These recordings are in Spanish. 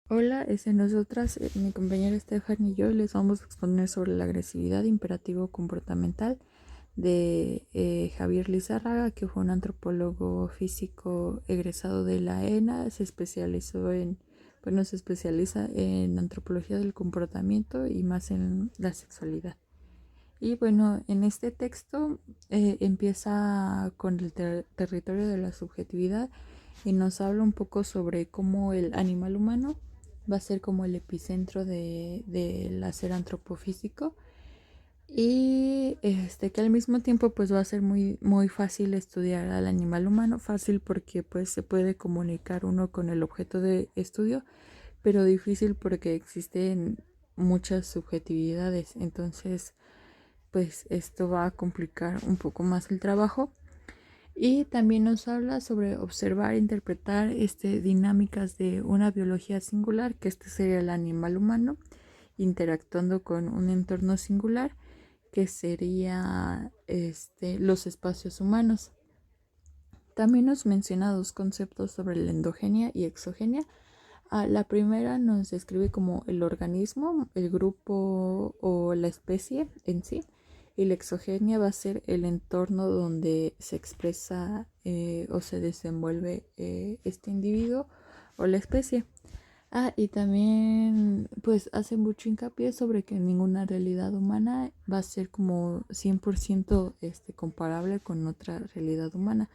Hola, nosotras, mi compañera Stephanie y yo les vamos a exponer sobre la agresividad imperativo comportamental de Javier Lizárraga, que fue un antropólogo físico egresado de la ENA. Se especializa en antropología del comportamiento y más en la sexualidad. Y bueno, en este texto empieza con el territorio de la subjetividad y nos habla un poco sobre cómo el animal humano va a ser como el epicentro del hacer antropofísico y que al mismo tiempo pues va a ser muy fácil estudiar al animal humano, fácil porque pues se puede comunicar uno con el objeto de estudio, pero difícil porque existen muchas subjetividades. Entonces pues esto va a complicar un poco más el trabajo. Y también nos habla sobre observar e interpretar dinámicas de una biología singular, que este sería el animal humano, interactuando con un entorno singular, que sería los espacios humanos. También nos menciona dos conceptos sobre la endogenia y exogenia. La primera nos describe como el organismo, el grupo o la especie en sí. Y la exogenia va a ser el entorno donde se expresa o se desenvuelve este individuo o la especie. Y también pues hace mucho hincapié sobre que ninguna realidad humana va a ser como 100% comparable con otra realidad humana,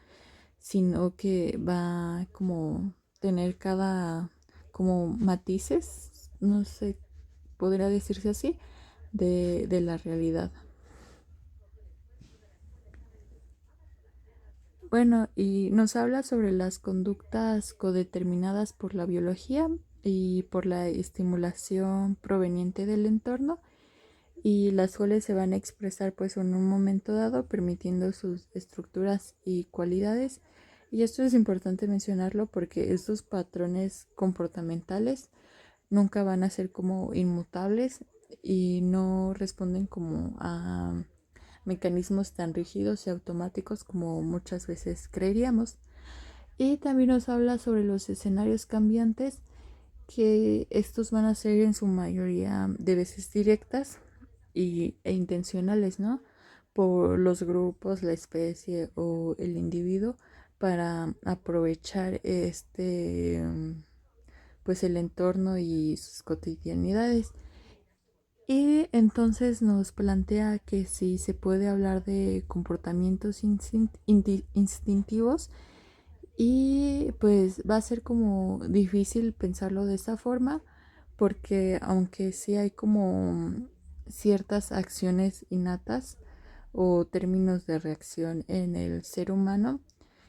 sino que va como tener cada como matices, no sé, podría decirse así, de la realidad. Bueno, y nos habla sobre las conductas codeterminadas por la biología y por la estimulación proveniente del entorno, y las cuales se van a expresar pues en un momento dado, permitiendo sus estructuras y cualidades. Y esto es importante mencionarlo porque estos patrones comportamentales nunca van a ser como inmutables y no responden como a mecanismos tan rígidos y automáticos como muchas veces creeríamos. Y también nos habla sobre los escenarios cambiantes, que estos van a ser en su mayoría de veces directas e intencionales, ¿no? Por los grupos, la especie o el individuo, para aprovechar pues el entorno y sus cotidianidades. Y entonces nos plantea que si se puede hablar de comportamientos instintivos, y pues va a ser como difícil pensarlo de esta forma, porque aunque sí hay como ciertas acciones innatas o términos de reacción en el ser humano,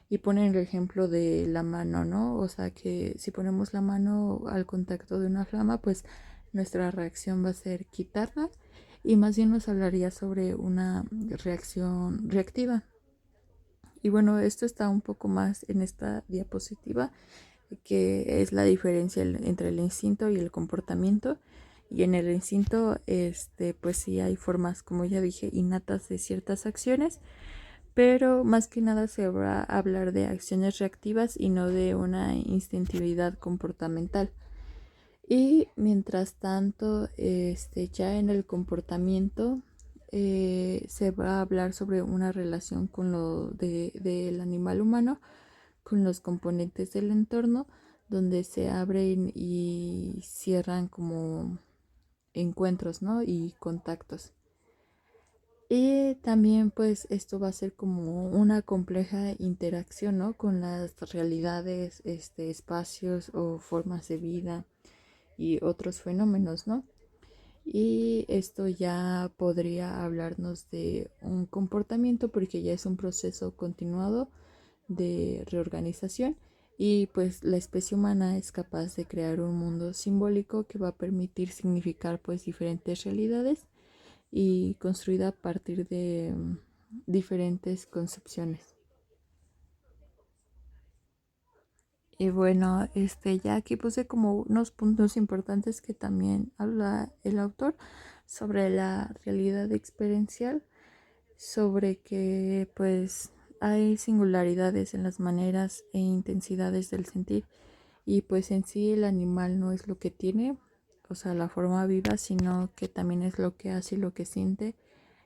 y ponen el ejemplo de la mano, ¿no? O sea que si ponemos la mano al contacto de una flama, pues nuestra reacción va a ser quitarla, y más bien nos hablaría sobre una reacción reactiva. Y bueno, esto está un poco más en esta diapositiva, que es la diferencia entre el instinto y el comportamiento. Y en el instinto, pues sí hay formas, como ya dije, innatas de ciertas acciones, pero más que nada se va a hablar de acciones reactivas y no de una instintividad comportamental. Y mientras tanto, ya en el comportamiento se va a hablar sobre una relación con del animal humano, con los componentes del entorno, donde se abren y cierran como encuentros, ¿no? Y contactos. Y también pues esto va a ser como una compleja interacción, ¿no? Con las realidades, espacios o formas de vida y otros fenómenos, ¿no? Y esto ya podría hablarnos de un comportamiento, porque ya es un proceso continuado de reorganización, y pues la especie humana es capaz de crear un mundo simbólico que va a permitir significar pues diferentes realidades y construida a partir de diferentes concepciones. Y bueno, ya aquí puse como unos puntos importantes que también habla el autor sobre la realidad experiencial, sobre que pues hay singularidades en las maneras e intensidades del sentir, Y pues en sí el animal no es lo que tiene, o sea, la forma viva, sino que también es lo que hace y lo que siente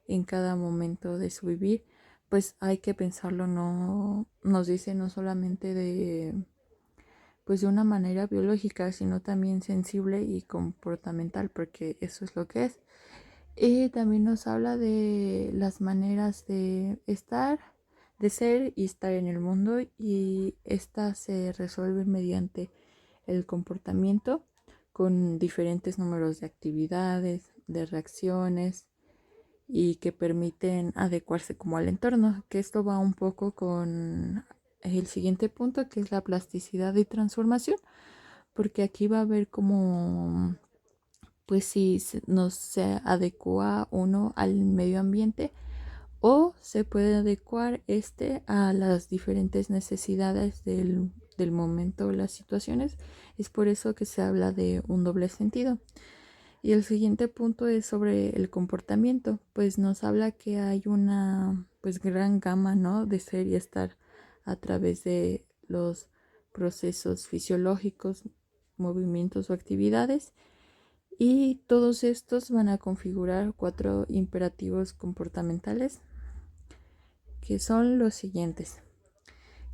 en cada momento de su vivir. Pues hay que pensarlo, no nos dice no solamente de una manera biológica, sino también sensible y comportamental, porque eso es lo que es. Y también nos habla de las maneras de estar, de ser y estar en el mundo, y estas se resuelven mediante el comportamiento con diferentes números de actividades, de reacciones y que permiten adecuarse como al entorno, que esto va un poco con el siguiente punto, que es la plasticidad y transformación, porque aquí va a haber como pues si se adecua uno al medio ambiente o se puede adecuar este a las diferentes necesidades del momento o las situaciones. Es por eso que se habla de un doble sentido. Y el siguiente punto es sobre el comportamiento, pues nos habla que hay una pues gran gama, ¿no?, de ser y estar a través de los procesos fisiológicos, movimientos o actividades, y todos estos van a configurar 4 imperativos comportamentales, que son los siguientes,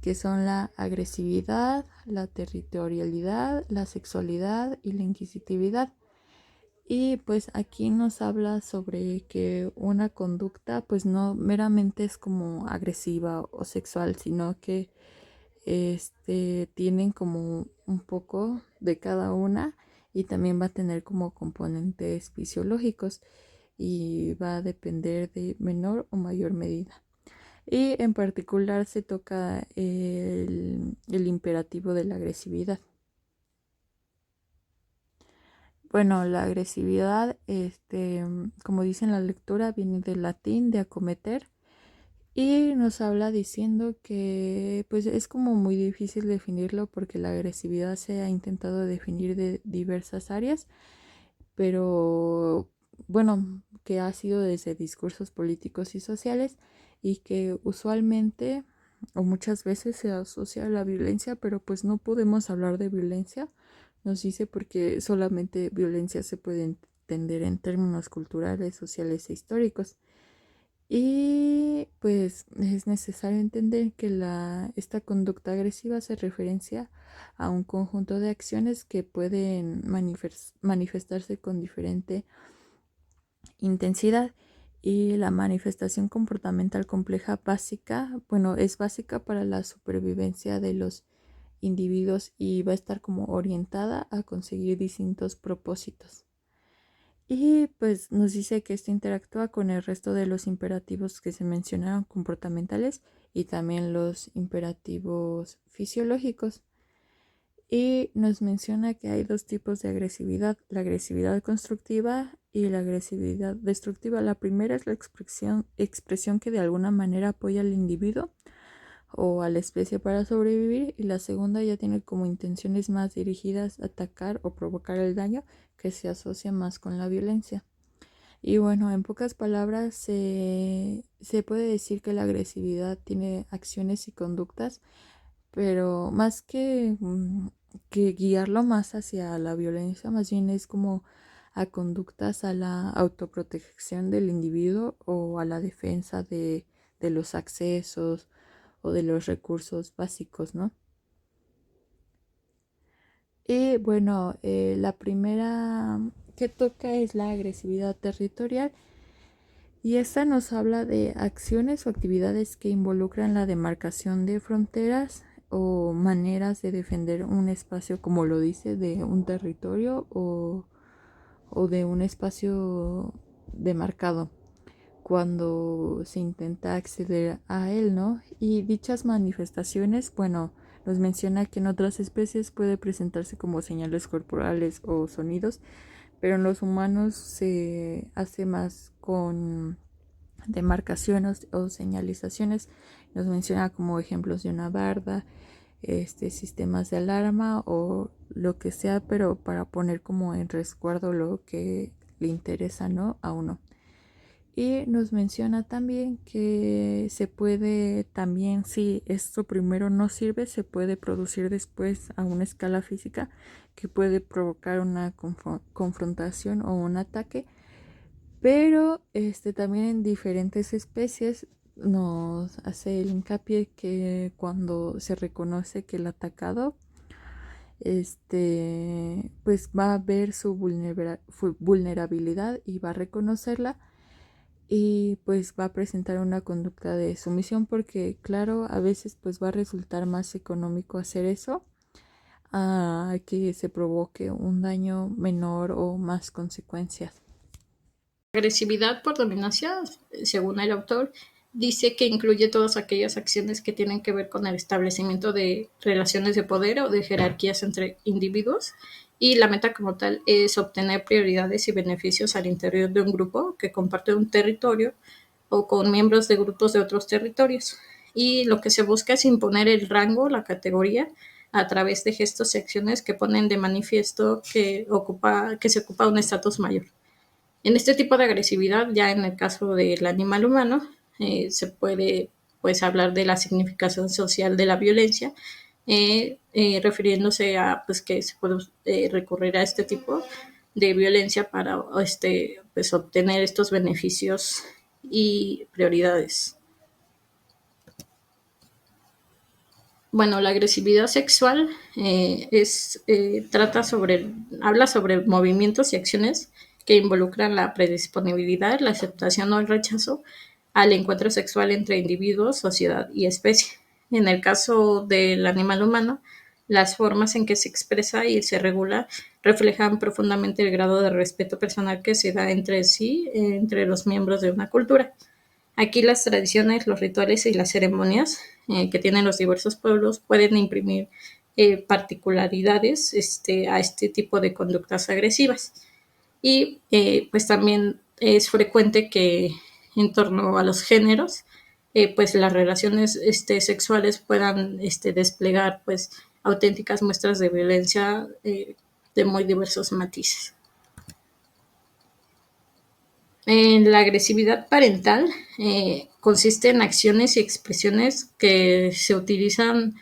que son la agresividad, la territorialidad, la sexualidad y la inquisitividad. Y pues aquí nos habla sobre que una conducta pues no meramente es como agresiva o sexual, sino que tienen como un poco de cada una, y también va a tener como componentes fisiológicos y va a depender de menor o mayor medida. Y en particular se toca el imperativo de la agresividad. Bueno, la agresividad, como dice en la lectura, viene del latín de acometer, y nos habla diciendo que pues es como muy difícil definirlo, porque la agresividad se ha intentado definir de diversas áreas, pero bueno, que ha sido desde discursos políticos y sociales, y que usualmente o muchas veces se asocia a la violencia, pero pues no podemos hablar de violencia, nos dice, porque solamente violencia se puede entender en términos culturales, sociales e históricos. Y pues es necesario entender que esta conducta agresiva hace referencia a un conjunto de acciones que pueden manifestarse con diferente intensidad, y la manifestación comportamental compleja básica, bueno, es básica para la supervivencia de los individuos y va a estar como orientada a conseguir distintos propósitos. Y pues nos dice que esto interactúa con el resto de los imperativos que se mencionaron comportamentales y también los imperativos fisiológicos. Y nos menciona que hay 2 tipos de agresividad: la agresividad constructiva y la agresividad destructiva. La primera es la expresión que de alguna manera apoya al individuo o a la especie para sobrevivir, y la segunda ya tiene como intenciones más dirigidas a atacar o provocar el daño, que se asocia más con la violencia. Y bueno, en pocas palabras se puede decir que la agresividad tiene acciones y conductas, pero más que guiarlo más hacia la violencia, más bien es como a conductas a la autoprotección del individuo o a la defensa de los accesos o de los recursos básicos, ¿no? Y bueno, la primera que toca es la agresividad territorial, y esta nos habla de acciones o actividades que involucran la demarcación de fronteras o maneras de defender un espacio, como lo dice, de un territorio o de un espacio demarcado, cuando se intenta acceder a él, ¿no? Y dichas manifestaciones, bueno, nos menciona que en otras especies puede presentarse como señales corporales o sonidos, pero en los humanos se hace más con demarcaciones o señalizaciones. Nos menciona como ejemplos de una barda, sistemas de alarma o lo que sea, pero para poner como en resguardo lo que le interesa, ¿no?, a uno. Y nos menciona también que se puede también, si esto primero no sirve, se puede producir después a una escala física que puede provocar una confrontación o un ataque, pero también en diferentes especies nos hace el hincapié que cuando se reconoce que el atacado pues va a ver su vulnerabilidad y va a reconocerla y pues va a presentar una conducta de sumisión porque claro, a veces pues va a resultar más económico hacer eso a que se provoque un daño menor o más consecuencias. Agresividad por dominación, según el autor, dice que incluye todas aquellas acciones que tienen que ver con el establecimiento de relaciones de poder o de jerarquías entre individuos, y la meta como tal es obtener prioridades y beneficios al interior de un grupo que comparte un territorio o con miembros de grupos de otros territorios. Y lo que se busca es imponer el rango, la categoría, a través de gestos y acciones que ponen de manifiesto que se ocupa un estatus mayor. En este tipo de agresividad, ya en el caso del animal humano, se puede pues hablar de la significación social de la violencia, refiriéndose a pues que se puede recurrir a este tipo de violencia para pues obtener estos beneficios y prioridades. Bueno, la agresividad sexual habla sobre movimientos y acciones que involucran la predisponibilidad, la aceptación o el rechazo al encuentro sexual entre individuos, sociedad y especie. En el caso del animal humano, las formas en que se expresa y se regula reflejan profundamente el grado de respeto personal que se da entre sí, entre los miembros de una cultura. Aquí las tradiciones, los rituales y las ceremonias que tienen los diversos pueblos pueden imprimir particularidades a este tipo de conductas agresivas. Y pues también es frecuente que en torno a los géneros, pues las relaciones sexuales puedan desplegar pues auténticas muestras de violencia de muy diversos matices. La agresividad parental consiste en acciones y expresiones que se utilizan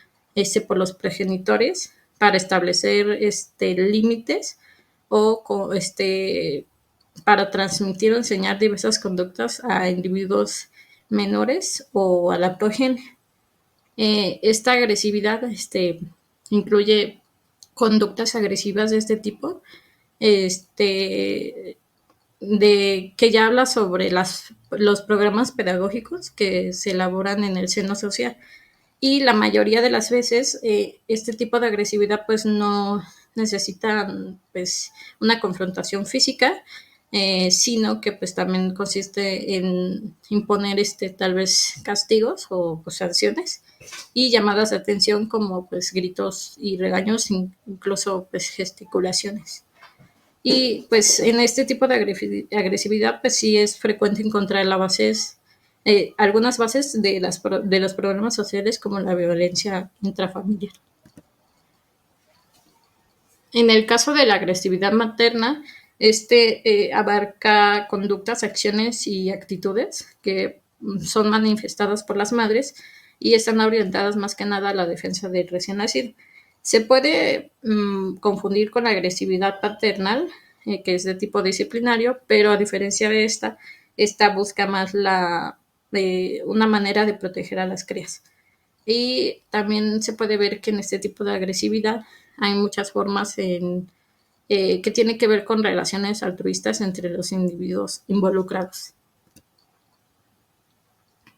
por los progenitores para establecer límites o para transmitir o enseñar diversas conductas a individuos menores o a la progenie. Esta agresividad incluye conductas agresivas de este tipo, este, que ya habla sobre los programas pedagógicos que se elaboran en el seno social. Y la mayoría de las veces este tipo de agresividad pues no necesita pues una confrontación física, sino que pues también consiste en imponer tal vez castigos o pues, sanciones y llamadas de atención como pues gritos y regaños, incluso pues gesticulaciones. Y pues en este tipo de agresividad, pues sí es frecuente encontrar algunas bases de los problemas sociales como la violencia intrafamiliar. En el caso de la agresividad materna, abarca conductas, acciones y actitudes que son manifestadas por las madres y están orientadas más que nada a la defensa del recién nacido. Se puede confundir con la agresividad paternal, que es de tipo disciplinario, pero a diferencia de esta busca más una manera de proteger a las crías. Y también se puede ver que en este tipo de agresividad hay muchas formas que tienen que ver con relaciones altruistas entre los individuos involucrados.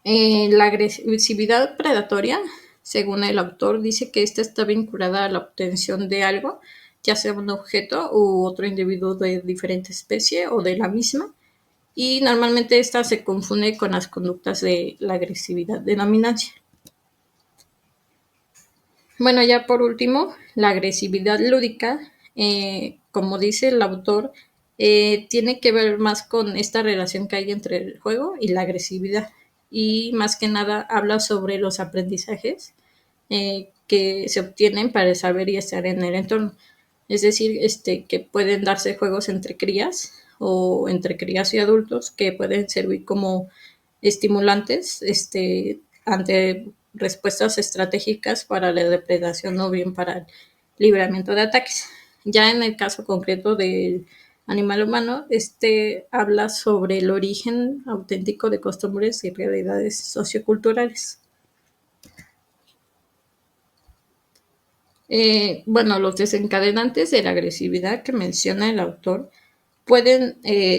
La agresividad predatoria, según el autor, dice que esta está vinculada a la obtención de algo, ya sea un objeto u otro individuo de diferente especie o de la misma, y normalmente esta se confunde con las conductas de la agresividad de dominancia. Bueno, ya por último, la agresividad lúdica, como dice el autor, tiene que ver más con esta relación que hay entre el juego y la agresividad. Y más que nada habla sobre los aprendizajes que se obtienen para saber y estar en el entorno. Es decir, que pueden darse juegos entre crías o entre crías y adultos que pueden servir como estimulantes ante respuestas estratégicas para la depredación o bien para el libramiento de ataques. Ya en el caso concreto del animal humano, habla sobre el origen auténtico de costumbres y realidades socioculturales. Bueno, los desencadenantes de la agresividad que menciona el autor pueden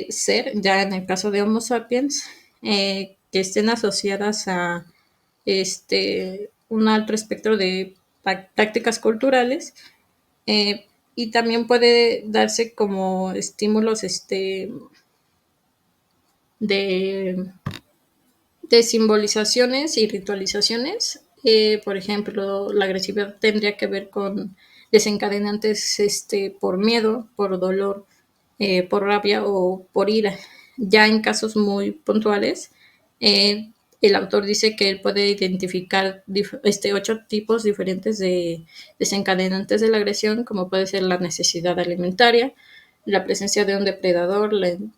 ser, ya en el caso de Homo sapiens, que estén asociadas a un alto espectro de prácticas culturales, y también puede darse como estímulos de, de simbolizaciones y ritualizaciones. Por ejemplo, la agresividad tendría que ver con desencadenantes por miedo, por dolor, por rabia o por ira. Ya en casos muy puntuales, eh, el autor dice que él puede identificar 8 tipos diferentes de desencadenantes de la agresión, como puede ser la necesidad alimentaria, la presencia de un depredador,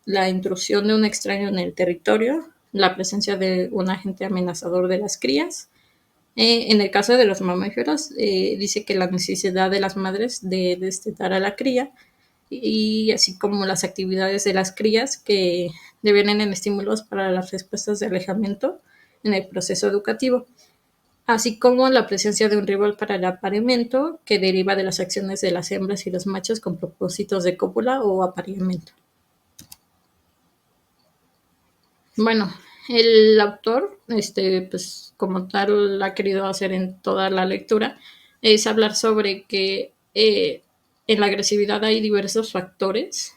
la intrusión de un extraño en el territorio, la presencia de un agente amenazador de las crías. En el caso de los mamíferos, dice que la necesidad de las madres de destetar a la cría, y así como las actividades de las crías que devienen en estímulos para las respuestas de alejamiento en el proceso educativo, así como la presencia de un rival para el apareamiento que deriva de las acciones de las hembras y los machos con propósitos de cópula o apareamiento. Bueno, el autor, pues como tal ha querido hacer en toda la lectura, es hablar sobre que en la agresividad hay diversos factores,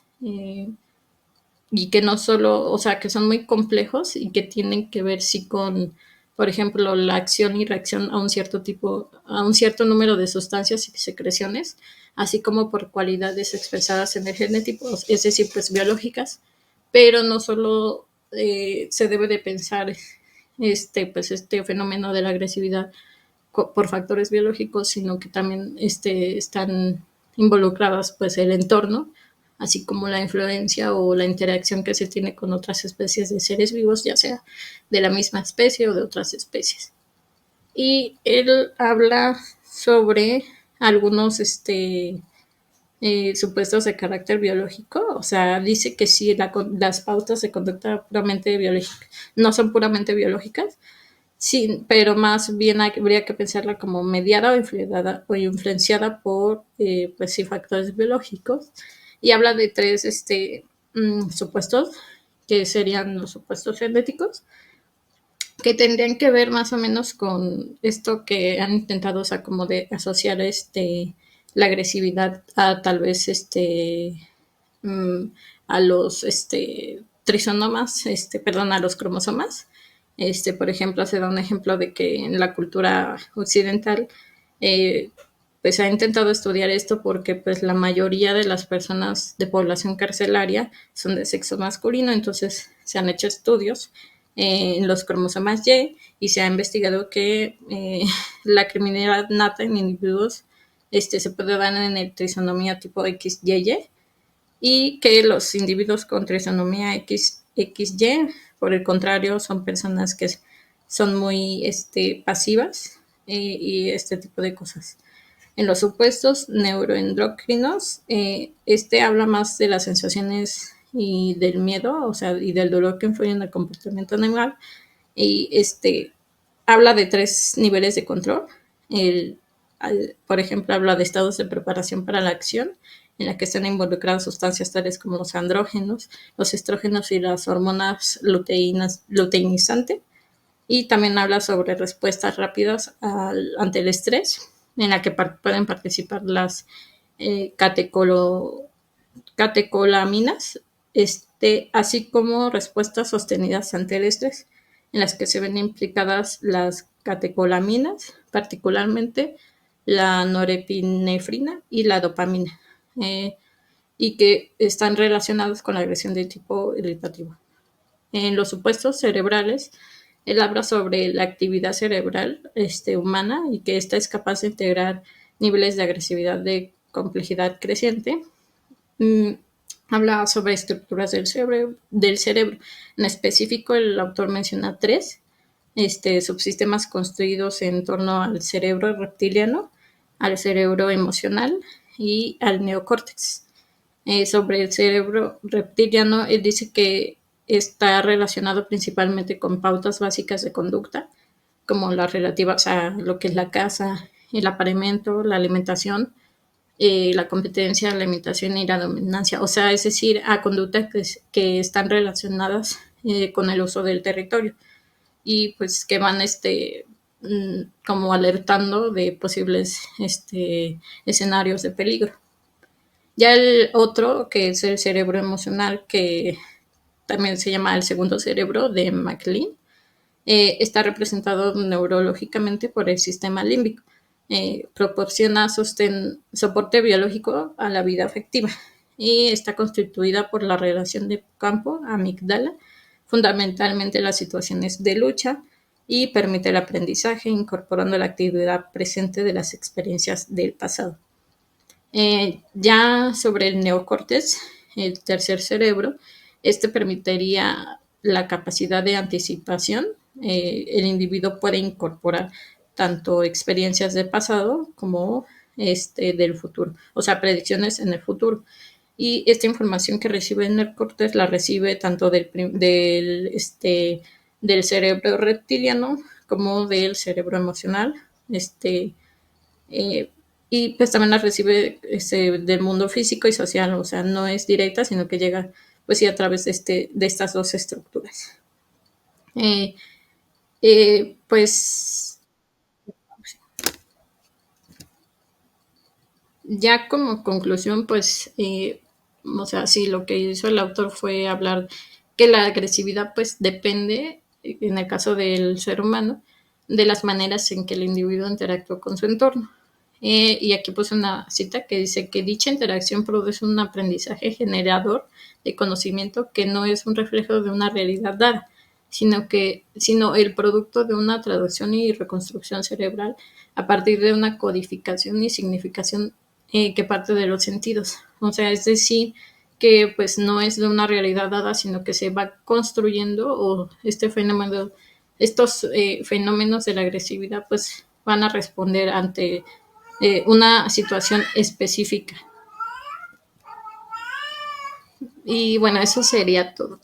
y que no solo, o sea, que son muy complejos y que tienen que ver sí con, por ejemplo, la acción y reacción a un cierto tipo, a un cierto número de sustancias y secreciones, así como por cualidades expresadas en el genetipo, es decir, pues biológicas, pero no solo se debe de pensar pues este fenómeno de la agresividad por factores biológicos, sino que también están involucradas pues el entorno, así como la influencia o la interacción que se tiene con otras especies de seres vivos, ya sea de la misma especie o de otras especies. Y él habla sobre algunos supuestos de carácter biológico, o sea, dice que sí, las pautas de conducta puramente biológica no son puramente biológicas, sí, pero más bien habría que pensarla como mediada o influenciada por pues sí, factores biológicos. Y habla de tres supuestos, que serían los supuestos genéticos, que tendrían que ver más o menos con esto que han intentado, o sea, como de asociar la agresividad a tal vez mm, a los trisonomas, perdón, a los cromosomas. Por ejemplo, se da un ejemplo de que en la cultura occidental eh, pues se ha intentado estudiar esto porque pues la mayoría de las personas de población carcelaria son de sexo masculino, entonces se han hecho estudios en los cromosomas y se ha investigado que la criminalidad nata en individuos se puede dar en el trisonomía tipo XYY, y que los individuos con trisonomía XY, por el contrario, son personas que son muy pasivas, y este tipo de cosas. En los supuestos neuroendocrinos, habla más de las sensaciones y del miedo, o sea, y del dolor que influyen en el comportamiento animal, y habla de 3 niveles de control. Por ejemplo, habla de estados de preparación para la acción, en la que están involucradas sustancias tales como los andrógenos, los estrógenos y las hormonas luteinizantes. Y también habla sobre respuestas rápidas ante el estrés, en la que pueden participar las catecolaminas, así como respuestas sostenidas ante el estrés, en las que se ven implicadas las catecolaminas, particularmente la norepinefrina y la dopamina, y que están relacionadas con la agresión de tipo irritativo. En los supuestos cerebrales, él habla sobre la actividad cerebral humana, y que ésta es capaz de integrar niveles de agresividad de complejidad creciente. Habla sobre estructuras del cerebro. En específico, el autor menciona tres subsistemas construidos en torno al cerebro reptiliano, al cerebro emocional y al neocórtex. Sobre el cerebro reptiliano, él dice que está relacionado principalmente con pautas básicas de conducta, como las relativas a lo que es la caza, el apareamiento, la alimentación, la competencia, la imitación y la dominancia. O sea, es decir, a conductas que están relacionadas con el uso del territorio y pues que van como alertando de posibles escenarios de peligro. Ya el otro, que es el cerebro emocional, que también se llama el segundo cerebro de MacLean, está representado neurológicamente por el sistema límbico. Proporciona soporte biológico a la vida afectiva y está constituida por la relación de campo-amígdala, fundamentalmente las situaciones de lucha, y permite el aprendizaje incorporando la actividad presente de las experiencias del pasado. Ya sobre el neocortes, el tercer cerebro, permitiría la capacidad de anticipación. El individuo puede incorporar tanto experiencias del pasado como del futuro, o sea, predicciones en el futuro. Y esta información que recibe el neocortes la recibe tanto del cerebro reptiliano como del cerebro emocional. Eh, y pues también la recibe del mundo físico y social, o sea, no es directa, sino que llega pues sí a través de estas dos estructuras. Eh, pues ya como conclusión, pues, o sea, sí, lo que hizo el autor fue hablar que la agresividad pues depende, en el caso del ser humano, de las maneras en que el individuo interactúa con su entorno. Y aquí puse una cita que dice que dicha interacción produce un aprendizaje generador de conocimiento que no es un reflejo de una realidad dada, sino el producto de una traducción y reconstrucción cerebral a partir de una codificación y significación que parte de los sentidos. O sea, es decir, que pues no es de una realidad dada, sino que se va construyendo o estos fenómenos de la agresividad pues van a responder ante una situación específica. Y bueno, eso sería todo.